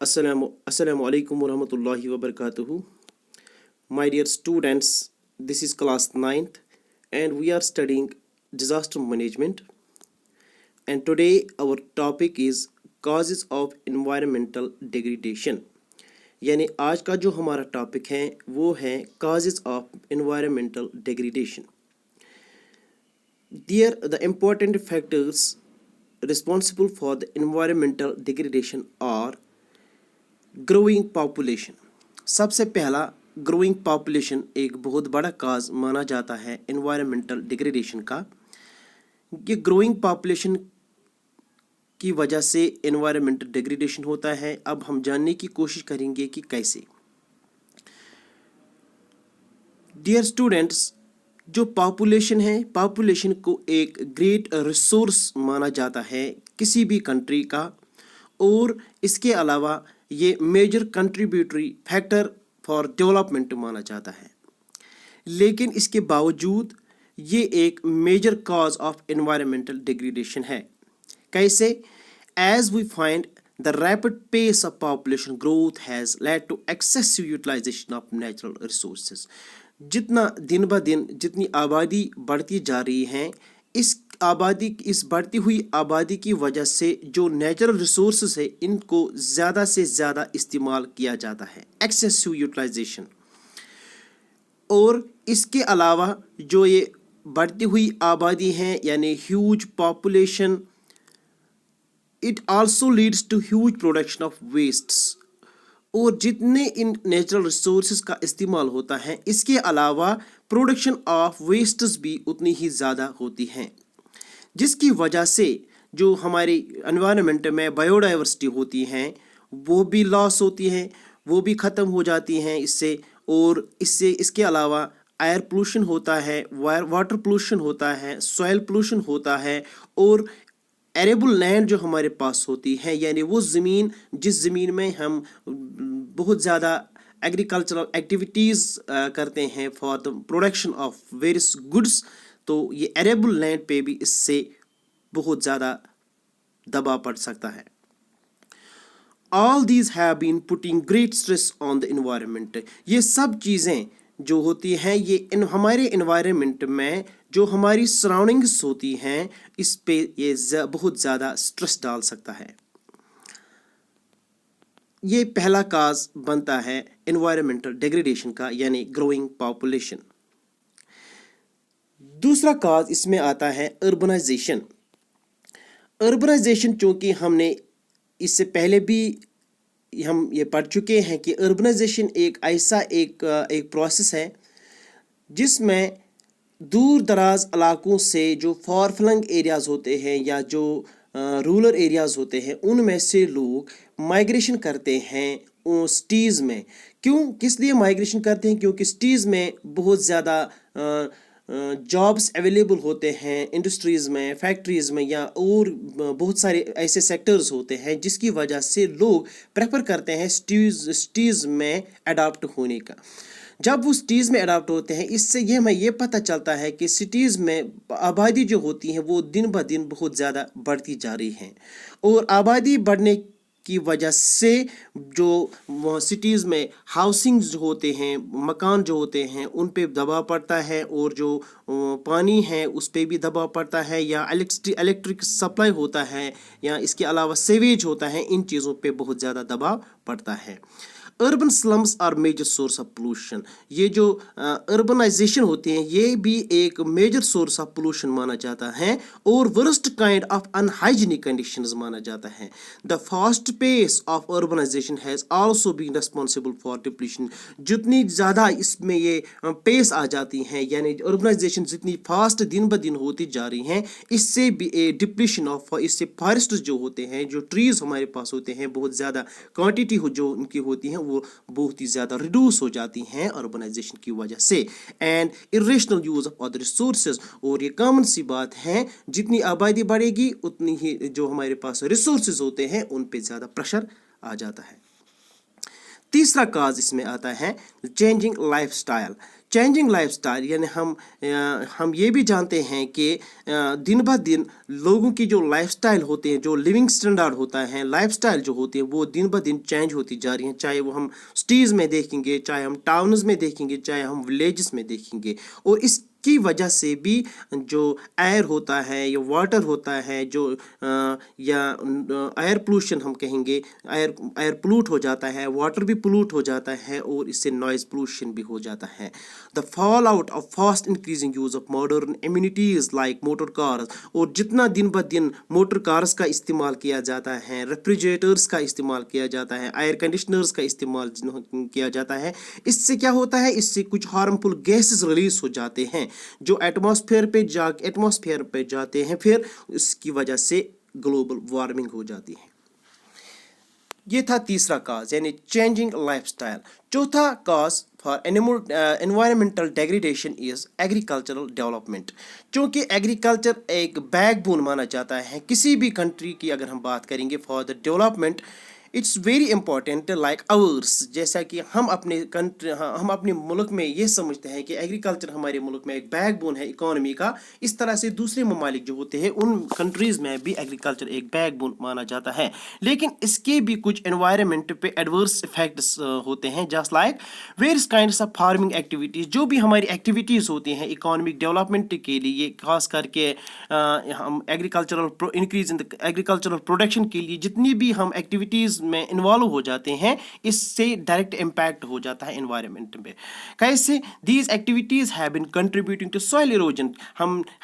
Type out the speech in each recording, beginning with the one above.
Assalamu alaikum wa rahmatullahi wa barakatuhu. My dear students, this is class 9th and we are studying disaster management. And today our topic is causes of environmental degradation. यानी आज का जो हमारा topic है वो है causes of environmental degradation. There the important factors responsible for the environmental degradation are growing population. सबसे पहला ग्रोइंग पॉपुलेशन एक बहुत बड़ा काज माना जाता है एनवायरमेंटल डिग्रेडेशन का. ये ग्रोइंग पॉपुलेशन की वजह से एनवायरमेंटल डिग्रेडेशन होता है. अब हम जानने की कोशिश करेंगे कि कैसे. डियर स्टूडेंट्स, जो पॉपुलेशन है, पॉपुलेशन को एक ग्रेट रिसोर्स माना जाता है किसी भी कंट्री का, और इसके अलावा ये major contributory factor for development माना जाता है. लेकिन इसके बावजूद ये एक major cause of environmental degradation है. कैसे? As we find the rapid pace of population growth has led to excessive utilisation of natural resources. जितना दिन ब दिन जितनी आबादी बढ़ती जा रही है, इस बढ़ती हुई आबादी की वजह से जो नेचुरल रिसोर्सेज है इनको ज़्यादा से ज़्यादा इस्तेमाल किया जाता है, एक्सेसिव यूटिलाइजेशन. और इसके अलावा जो ये बढ़ती हुई आबादी है यानी huge population, it also leads to huge production of wastes. और जितने इन नेचुरल रिसोर्सेज का इस्तेमाल होता है, इसके अलावा प्रोडक्शन ऑफ वेस्ट्स भी उतनी ही ज़्यादा होती हैं, जिसकी वजह से जो हमारी एनवायरनमेंट में बायोडाइवर्सिटी होती हैं वो भी लॉस होती है, वो भी ख़त्म हो जाती हैं इससे. और इसके अलावा एयर पोल्यूशन होता है, वाटर पोल्यूशन होता है, सॉइल पोल्यूशन होता है, और एरेबल लैंड जो हमारे पास होती है यानी वो ज़मीन जिस ज़मीन में हम बहुत ज़्यादा एग्रीकल्चरल एक्टिविटीज़ करते हैं for the production of various goods, तो ये एरेबल लैंड पे भी इससे बहुत ज़्यादा दबाव पड़ सकता है. All these have been putting great stress on the environment. ये सब चीज़ें जो होती हैं ये हमारे एनवायरनमेंट में जो हमारी सराउंडिंग्स होती हैं इस पे ये बहुत ज़्यादा स्ट्रेस डाल सकता है. ये पहला काज बनता है एनवायरनमेंटल डिग्रेडेशन का यानी ग्रोइंग पॉपुलेशन. दूसरा काज इसमें आता है अर्बनाइजेशन. अर्बनाइजेशन चूँकि हमने इससे पहले भी हम ये पढ़ चुके हैं कि अर्बनाइजेशन एक ऐसा एक प्रोसेस है जिसमें दूर दराज इलाकों से जो फार फ्लंग एरियाज़ होते हैं या जो रूरल एरियाज़ होते हैं उनमें से लोग माइग्रेशन करते हैं सिटीज़ में. क्यों, किस लिए माइग्रेशन करते हैं? क्योंकि सिटीज़ में बहुत ज़्यादा जॉब्स अवेलेबल होते हैं, इंडस्ट्रीज़ में, फैक्ट्रीज़ में, या और बहुत सारे ऐसे सेक्टर्स होते हैं जिसकी वजह से लोग प्रेफर करते हैं सिटीज़ में अडॉप्ट होने का. जब वो सिटीज़ में अडॉप्ट होते हैं, इससे हमें ये पता चलता है कि सिटीज़ में आबादी जो होती है वो दिन ब दिन बहुत ज़्यादा बढ़ती जा रही है, और आबादी बढ़ने की वजह से जो सिटीज़ में हाउसिंग्स जो होते हैं, मकान जो होते हैं, उन पे दबाव पड़ता है, और जो पानी है उस पे भी दबाव पड़ता है, या इलेक्ट्रिक सप्लाई होता है, या इसके अलावा सीवेज होता है, इन चीज़ों पे बहुत ज़्यादा दबाव पड़ता है. Urban slums are major source of pollution. ये जो अर्बनाइजेशन होती है ये भी एक मेजर सोर्स ऑफ पोल्यूशन माना जाता है, और worst kind of unhygienic conditions माना जाता है. The fast pace of urbanisation has also been responsible for depletion. जितनी ज़्यादा इसमें ये पेस आ जाती हैं यानी अर्बनाइजेशन जितनी फास्ट दिन ब दिन होती जा रही हैं, इससे भी डिप्लीशन ऑफ, इससे फॉरेस्ट जो होते हैं, जो ट्रीज़ हमारे पास होते हैं, बहुत ज़्यादा क्वांटिटी जो उनकी होती है वो बहुत ही ज़्यादा रिड्यूस हो जाती हैं अर्बनाइजेशन की वजह से. And irrational use of other resources. और ये कॉमन सी बात है, जितनी आबादी बढ़ेगी उतनी ही जो हमारे पास रिसोर्सेज होते हैं उन पे ज़्यादा प्रेशर आ जाता है. तीसरा काज इसमें आता है चेंजिंग लाइफस्टाइल। चेंजिंग लाइफस्टाइल यानी हम ये भी जानते हैं कि दिन ब दिन लोगों की जो लाइफस्टाइल होते हैं, जो लिविंग स्टैंडर्ड होता है, लाइफस्टाइल जो होती है वो दिन ब दिन चेंज होती जा रही है। चाहे वो हम सिटीज़ में देखेंगे, चाहे हम टाउन्स में देखेंगे, चाहे हम विलेजेस में देखेंगे। और इसकी वजह से भी जो एयर होता है या वाटर होता है, जो या एयर पोल्यूशन हम कहेंगे, एयर पोल्यूट हो जाता है, वाटर भी पोल्यूट हो जाता है और इससे नॉइज पोल्यूशन भी हो जाता है। The fall out of fast increasing use of modern amenities like motor cars, और जितना दिन ब दिन मोटर कार्स का इस्तेमाल किया जाता है, रेफ्रिजरेटर्स का इस्तेमाल किया जाता है, एयर कंडीशनर्स का इस्तेमाल किया जाता है, इससे क्या होता है, इससे कुछ हार्मफुल गैसेस रिलीज हो जाते हैं जो एटमॉस्फेयर पे जाते हैं, फिर इसकी वजह से ग्लोबल वार्मिंग हो जाती है। ये था तीसरा काज यानी चेंजिंग लाइफस्टाइल। चौथा cause for environmental degradation is agricultural development. चूँकि एग्रीकल्चर एक बैकबोन माना जाता है किसी भी कंट्री की, अगर हम बात करेंगे for the development, it's very important like ours. जैसा कि हम अपने मुल्क में ये समझते हैं कि एग्रीकल्चर हमारे मुल्क में एक बैकबोन है इकोनॉमी का, इस तरह से दूसरे ममालिक जो होते हैं उन कंट्रीज़ में भी एग्रीकल्चर एक बैकबोन माना जाता है। लेकिन इसके भी कुछ एनवायरनमेंट पे एडवर्स इफेक्ट्स होते हैं, just like various kinds of farming activities. जो भी हमारी एक्टिविटीज़ होती हैं इकोनॉमिक डेवलपमेंट के लिए, खास करके हम एग्रीकल्चरल प्रोडक्शन के लिए जितनी भी हम एक्टिविटीज़ में इन्वॉल्व हो जाते हैं, इससे डायरेक्ट इम्पैक्ट हो जाता है एनवायरनमेंट में। कैसे? These activities have been contributing to soil erosion.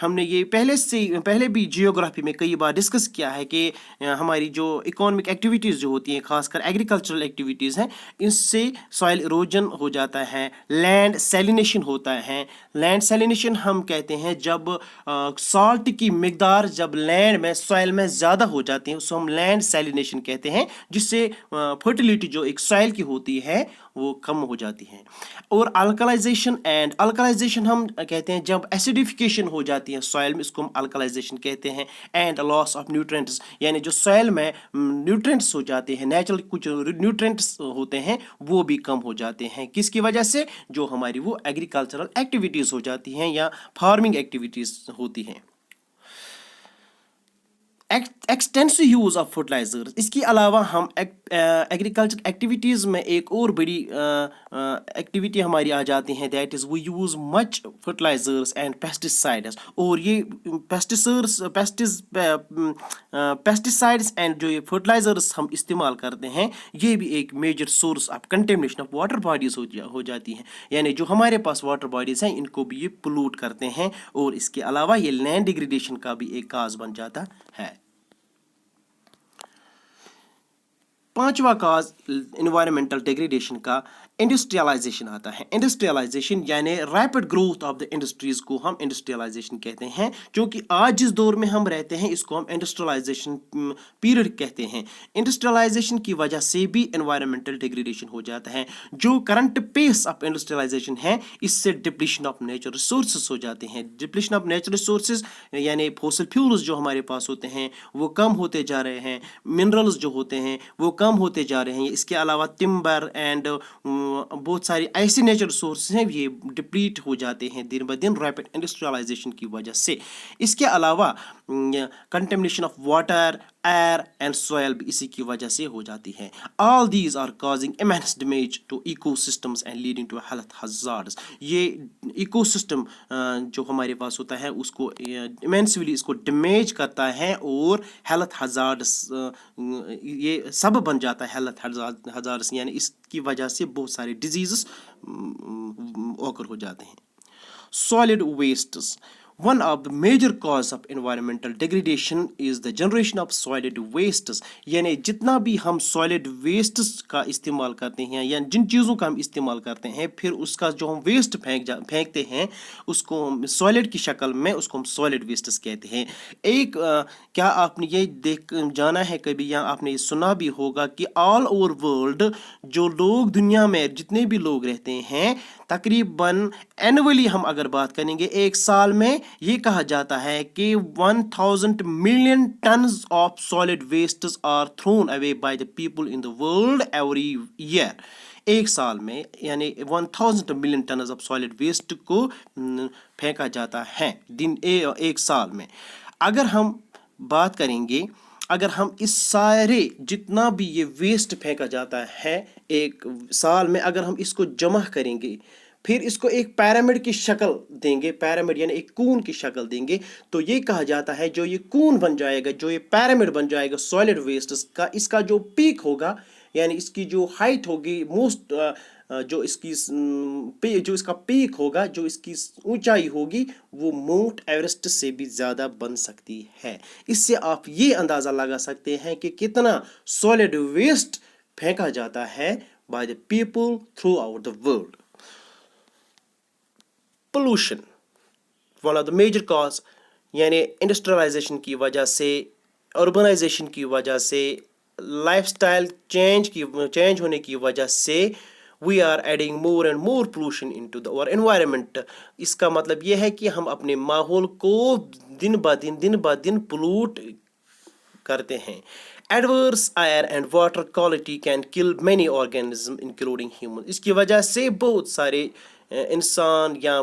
हमने ये पहले भी जियोग्राफी में कई बार डिस्कस किया है कि हमारी जो इकोनॉमिक एक्टिविटीज़ जो होती हैं, खासकर एग्रीकल्चरल एक्टिविटीज़ हैं, इससे सॉइल इरोजन हो जाता है, लैंड सैलिनेशन होता है। लैंड सैलिनेशन हम कहते हैं जब सॉल्ट की मिकदार जब लैंड में, सॉइल में ज़्यादा हो जाती है, उसको हम लैंड सैलिनेशन कहते हैं, जिससे फर्टिलिटी जो एक सॉइल की होती है वो कम हो जाती है। और अल्कलाइजेशन हम कहते हैं जब एसिडिफिकेशन हो जाती है सॉइल में, इसको हम अल्कलाइजेशन कहते हैं। एंड लॉस ऑफ न्यूट्रिएंट्स, यानी जो सॉइल में न्यूट्रिएंट्स हो जाते हैं, नेचुरल कुछ न्यूट्रिएंट्स होते हैं वो भी कम हो जाते हैं। किसकी वजह से? जो हमारी वो एग्रीकल्चरल एक्टिविटीज़ हो जाती हैं या फार्मिंग एक्टिविटीज़ होती हैं। Extensive use of fertilisers. इसके अलावा हम एग्रीकल्चर एक्टिविटीज़ में एक और बड़ी एक्टिविटी हमारी आ जाती है, that is we use much fertilisers and pesticides. और ये पेस्टिसाइड्स एंड जो ये फर्टिलाइजर्स हम इस्तेमाल करते हैं, ये भी एक major source of contamination of water bodies हो जाती हैं। यानी जो हमारे पास वाटर बॉडीज़ हैं इनको भी ये पोल्यूट करते हैं, और इसके अलावा ये लैंड डिग्रेडेशन का भी एक काज बन जाता है। पांचवा काज एनवायरमेंटल डिग्रेडेशन का इंडस्ट्रियलाइजेशन आता है। इंडस्ट्रियलाइजेशन यानी rapid growth of the industries को हम इंडस्ट्रियलाइजेशन कहते हैं। क्योंकि आज जिस दौर में हम रहते हैं इसको हम इंडस्ट्रियलाइजेशन पीरियड कहते हैं। इंडस्ट्रियलाइजेशन की वजह से भी एनवायरमेंटल डिग्रेडेशन हो जाता है। जो करंट पेस ऑफ इंडस्ट्रियलाइजेशन है, इससे डिप्लीशन ऑफ नेचुरल रिसोर्सेज हो जाते हैं। डिप्लीशन ऑफ नेचुरल रिसोर्सेज यानी फॉसिल फ्यूल्स जो हमारे पास होते हैं वो कम होते जा रहे हैं, मिनरल्स जो होते हैं वो कम होते जा रहे हैं। इसके अलावा टिम्बर एंड बहुत सारी ऐसे नेचुरल रिसोर्सेज हैं ये डिप्लीट हो जाते हैं दिन ब दिन रैपिड इंडस्ट्रियलाइजेशन की वजह से। इसके अलावा contamination of water, air and soil भी इसी की वजह से हो जाती है। All these are causing immense damage to ecosystems and leading to health hazards. ये इकोसिस्टम जो हमारे पास होता है उसको इमेंसली इसको डैमेज करता है, और हेल्थ हज़ार्ड्स ये सब बन जाता है। हेल्थ हज़ार्ड्स यानी इसकी वजह से बहुत सारे डिजीज़ ओकर हो जाते हैं। Solid wastes. One of the major cause of environmental degradation is the generation of solid wastes। यानी जितना भी हम solid wastes का इस्तेमाल करते हैं या जिन चीज़ों का हम इस्तेमाल करते हैं, फिर उसका जो हम वेस्ट फेंकते हैं उसको हम सॉलिड की शक्ल में उसको हम सॉलिड वेस्ट्स कहते हैं। एक क्या आपने ये जाना है कभी या आपने ये सुना भी होगा कि ऑल ओवर वर्ल्ड जो लोग दुनिया में जितने भी लोग रहते हैं, तकरीबन एनुअली हम अगर बात करेंगे एक साल में یہ کہا جاتا ہے کہ 1000 million tons of solid wastes are thrown away by the people in the world every year. ایک سال میں یعنی 1000 million tons of solid waste کو پھینکا جاتا ہے ایک سال میں. اگر ہم بات کریں گے، اگر ہم اس سارے جتنا بھی یہ ویسٹ پھینکا جاتا ہے ایک سال میں، اگر ہم اس کو جمع کریں گے، پھر اس کو ایک پیرامڈ کی شکل دیں گے، پیرامڈ یعنی ایک کون کی شکل دیں گے، تو یہ کہا جاتا ہے جو یہ کون بن جائے گا، جو یہ پیرامڈ بن جائے گا سالڈ ویسٹس کا، اس کا جو پیک ہوگا یعنی اس کی جو ہائٹ ہوگی موسٹ جو اس کا پیک ہوگا، جو اس کی اونچائی ہوگی، وہ ماؤنٹ ایورسٹ سے بھی زیادہ بن سکتی ہے. اس سے آپ یہ اندازہ لگا سکتے ہیں کہ کتنا سالڈ ویسٹ پھینکا جاتا ہے by the people throughout the world. Pollution one of the major cause, یعنی انڈسٹریلائزیشن کی وجہ سے، اربنائزیشن کی وجہ سے، لائف سٹائل چینج ہونے کی وجہ سے we are adding more and more pollution into our environment. اس کا مطلب یہ ہے کہ ہم اپنے ماحول کو دن بہ دن پولوٹ کرتے ہیں. Adverse air and water quality can kill many organism including human. اس کی وجہ سے بہت سارے انسان یا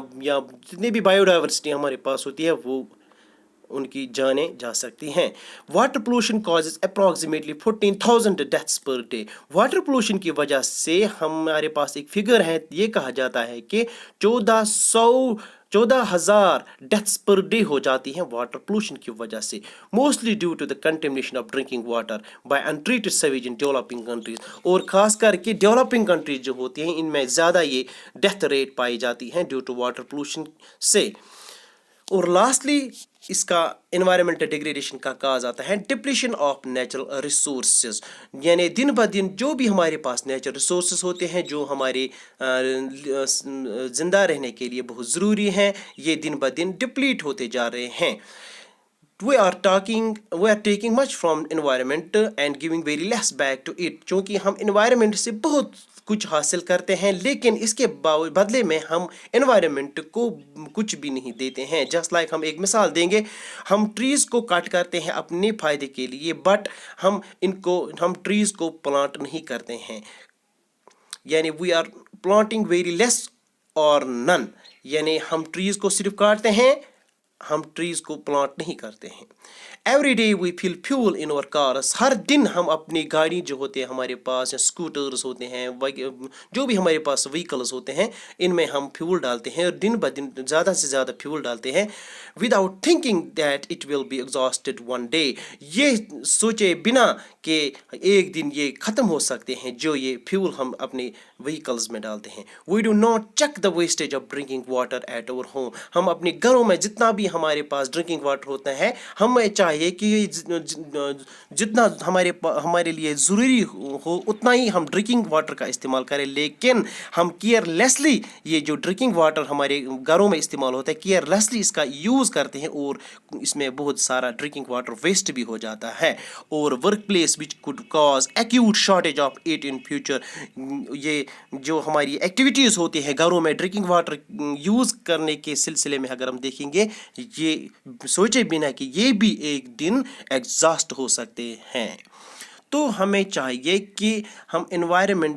جتنی بھی بایو ڈائیورسٹی ہمارے پاس ہوتی ہے وہ ان کی جانیں جا سکتی ہیں. Water pollution causes approximately 14,000 deaths per day. Water pollution کی وجہ سے ہمارے پاس ایک فگر ہے، یہ کہا جاتا ہے کہ 14,000 ڈیتھس پر ڈے ہو جاتی ہیں واٹر پولوشن کی وجہ سے. Mostly due to the contamination of drinking water by untreated sewage in developing countries. اور خاص کر کے ڈیولپنگ کنٹریز جو ہوتی ہیں ان میں زیادہ یہ ڈیتھ ریٹ پائی جاتی ہیں ڈیو ٹو واٹر پولوشن سے. اور لاسٹلی اس کا انوائرمنٹل ڈیگریڈیشن کا کاز آتا ہے ڈپلیشن آف نیچرل ریسورسز. یعنی دن بہ دن جو بھی ہمارے پاس نیچرل ریسورسز ہوتے ہیں جو ہمارے زندہ رہنے کے لیے بہت ضروری ہیں، یہ دن بہ دن ڈپلیٹ ہوتے جا رہے ہیں. We are taking much from environment and giving very less back to it. چونکہ ہم environment سے بہت کچھ حاصل کرتے ہیں لیکن اس کے بدلے میں ہم environment کو کچھ بھی نہیں دیتے ہیں. جسٹ لائک ہم ایک مثال دیں گے، ہم ٹریز کو کٹ کرتے ہیں اپنے فائدے کے لیے، بٹ ہم ٹریز کو پلانٹ نہیں کرتے ہیں. یعنی we are planting very less or none. یعنی ہم ٹریز کو صرف کاٹتے ہیں، ہم ٹریز کو پلانٹ نہیں کرتے ہیں. Every day we fill fuel in our cars. ہر دن ہم اپنی گاڑی جو ہوتے ہیں ہمارے پاس، یا اسکوٹرز ہوتے ہیں، جو بھی ہمارے پاس وہیکلز ہوتے ہیں، ان میں ہم فیول ڈالتے ہیں اور دن بہ دن زیادہ سے زیادہ فیول ڈالتے ہیں without thinking that it will be exhausted one day. یہ سوچے بنا کہ ایک دن یہ ختم ہو سکتے ہیں جو یہ فیول ہم اپنے وہیکلز میں ڈالتے ہیں. We do not check the wastage of drinking water at our home. ہم اپنے گھروں میں جتنا بھی ہمارے پاس ڈرنکنگ واٹر ہوتا ہے، ہمیں چاہیے کہ جتنا ہمارے لیے ضروری ہو اتنا ہی ہم ڈرنکنگ واٹر کا استعمال کریں. لیکن ہم کیئر لیسلی یہ جو ڈرنکنگ واٹر ہمارے گھروں میں استعمال ہوتا ہے، کیئر لیسلی اس کا یوز کرتے ہیں اور اس میں بہت سارا ڈرنکنگ واٹر ویسٹ بھی ہو جاتا ہے. اور work place which could cause acute shortage of it in future. یہ جو ہماری ایکٹیویٹیز ہوتی ہیں گھروں میں ڈرنکنگ واٹر یوز کرنے کے سلسلے میں اگر ہم دیکھیں گے، یہ سوچے بنا کہ یہ بھی ایک دن ایگزاسٹ ہو سکتے ہیں. تو ہمیں چاہیے کہ ہم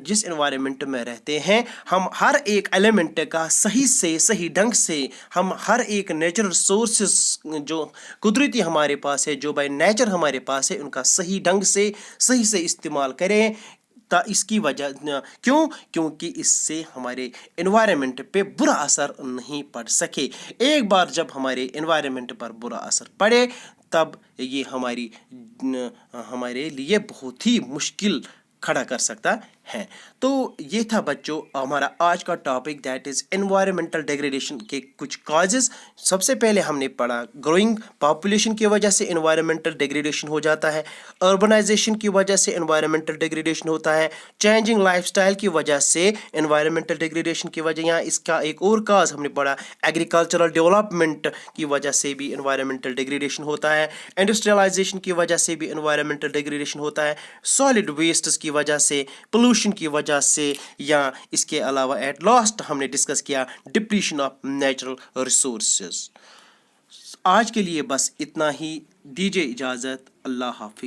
جس انوائرمنٹ میں رہتے ہیں، ہم ہر ایک ایلیمنٹ کا صحیح ڈھنگ سے ہم ہر ایک نیچرل ریسورسز جو قدرتی ہمارے پاس ہے، جو بائی نیچر ہمارے پاس ہے، ان کا صحیح ڈھنگ سے استعمال کریں. اس کی وجہ کیونکہ اس سے ہمارے انوائرمنٹ پہ برا اثر نہیں پڑ سکے. ایک بار جب ہمارے انوائرمنٹ پر برا اثر پڑے تب یہ ہمارے لیے بہت ہی مشکل کھڑا کر سکتا ہے. تو یہ تھا بچوں ہمارا آج کا topic, that is environmental degradation کے کچھ کازز. سب سے پہلے ہم نے پڑھا گروئنگ پاپولیشن کی وجہ سے انوائرمنٹل ڈیگریڈیشن ہو جاتا ہے، اربنائزیشن کی وجہ سے انوائرمنٹل ڈیگریڈیشن ہوتا ہے، چینجنگ لائف سٹائل کی وجہ سے انوائرمنٹل ڈیگریڈیشن کی وجہ. یہاں اس کا ایک اور کاز ہم نے پڑھا ایگریکلچرل ڈیولپمنٹ کی وجہ سے بھی انوائرمنٹل ڈیگریڈیشن ہوتا ہے، انڈسٹریلائزیشن کی وجہ سے بھی انوائرمنٹل ڈیگریڈیشن ہوتا ہے، سالڈ ویسٹس کی وجہ سے، پولوشن کی وجہ سے، یا اس کے علاوہ ایٹ لاسٹ ہم نے ڈسکس کیا ڈپلیشن آف نیچرل ریسورسز. آج کے لیے بس اتنا ہی، دیجیے اجازت، اللہ حافظ۔